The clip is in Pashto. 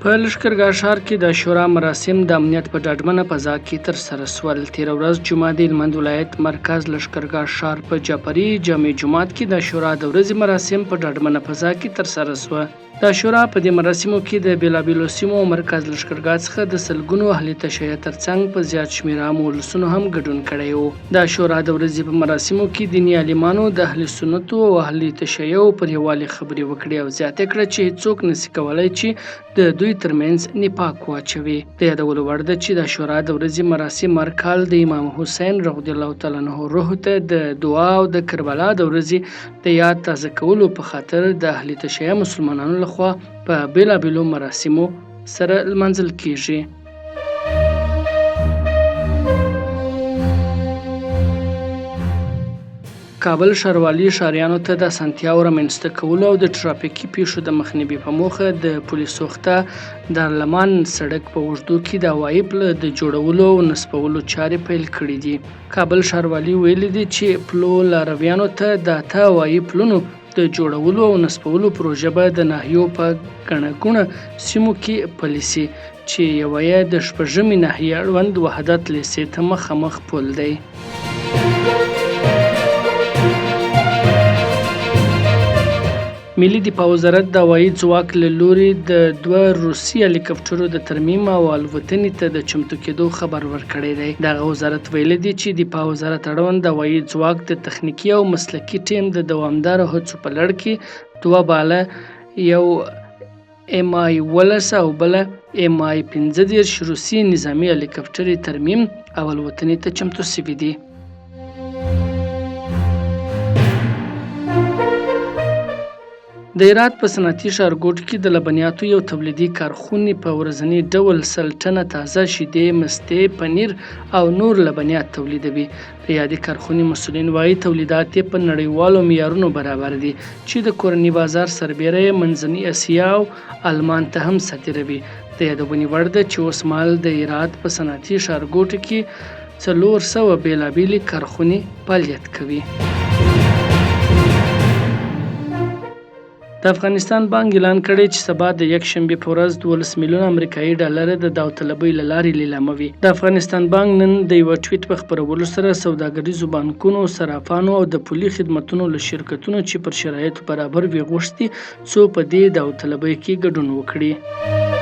په لښکرګاه ښار کې د عاشورا مراسم د امنیت په ډاډمنه فضا کې ترسره شول. تېره ورځ جمعه د هلمند ولایت مرکز لښکرګاه ښار په جعفري جامع جومات کې د عاشورا د ورځې مراسم په ډاډمنه فضا کې ترسره شوه. د عاشورا په دې مراسمو کې د بېلابېلو سیمو او مرکز لښکرګاه څخه د سلګونو اهل تشیع ترڅنګ په زیات شمېر عامو ولسونو هم ګډون کړی و. د عاشورا د ورځې په مراسمو کې دیني عالمانو د اهل سنتو او اهل تشیع پر یووالي خبرې وکړې او زیاته کړه چې هیڅوک نشي کولی چې د دوی ترمنځ نفاق واچوي. د یادولو وړ ده چې د عاشورا د ورځې مراسم هر کال د امام حسین رضی الله تعالی عنه روح ته د دعا او د کربلا د ورځې د یاد تازه کولو په خاطر د اهل تشیع مسلمانانو لخوا په بېلابېلو مراسمو سره لمانځل کیږي. کابل ښاروالي ښاریانو ته د اسانتیاوو رامنځته کولو او د ټرافیکي پیښو د مخنیوي په موخه د پولیسو خته دارالمان سړک په اوږدو کې د هوایي پله د جوړولو او نصبولو چارې پیل کړي دي. کابل ښاروالي ویلي دي چې پلو لارویانو ته د 8 هوایي پلونو د جوړولو او نصبولو پروژه به د ناحیو په ګڼه ګوڼه سیمو کې پلي سي چې یوه یې د شپږمې ناحیې اړوند وحدت لیسې ته مخامخ پل دی. ملي دفاع وزارت د هوایي ځواک له لوري د 2 روسي هلیکاپټرو د ترمیم او الوتنې ته د چمتو کېدو خبر ورکړی دی. دغه وزارت ویلي دی چې دفاع وزارت اړوند د هوایي ځواک د تخنیکي او مسلکي ټیم د دوامداره هڅو په لړ کې 2 باله، یو MI-10 او بله MI-15 روسي نظامي هلیکاپټرې ترمیم او الوتنې ته چمتو شوي دي. د هرات په صنعتي ښارګوټ کې د لبنیاتو یو تولیدي کارخونې په ورځني ډول 100 ټنه تازه شیدې، مستې، پنیر او نور لبنیات تولیدوي. د یادې کارخونې مسؤلین وایي تولیدات یې په نړیوالو معیارونو برابر دي چې د کورني بازار سربیره یې منځنۍ اسیا او آلمان ته هم صادروي. د یادونې وړ ده چې اوس مهال د هرات په صنعتي ښارګوټ کې 400 بېلابېلې کارخونې فعالیت کوي. د افغانستان بانک اعلان کړی چې سبا د یکشنبې په ورځ 12 میلیونه امریکایي ډالر د داوطلبۍ له لارې لیلاموي. د افغانستان بانک نن د یو ټویټ په خپرولو سره سوداګریزو بانکونو، صرافانو او د پولي خدمتونو له شرکتونو چې پر شرایطو برابر وي غوښتي څو په دې داوطلبۍ کې ګډون وکړي.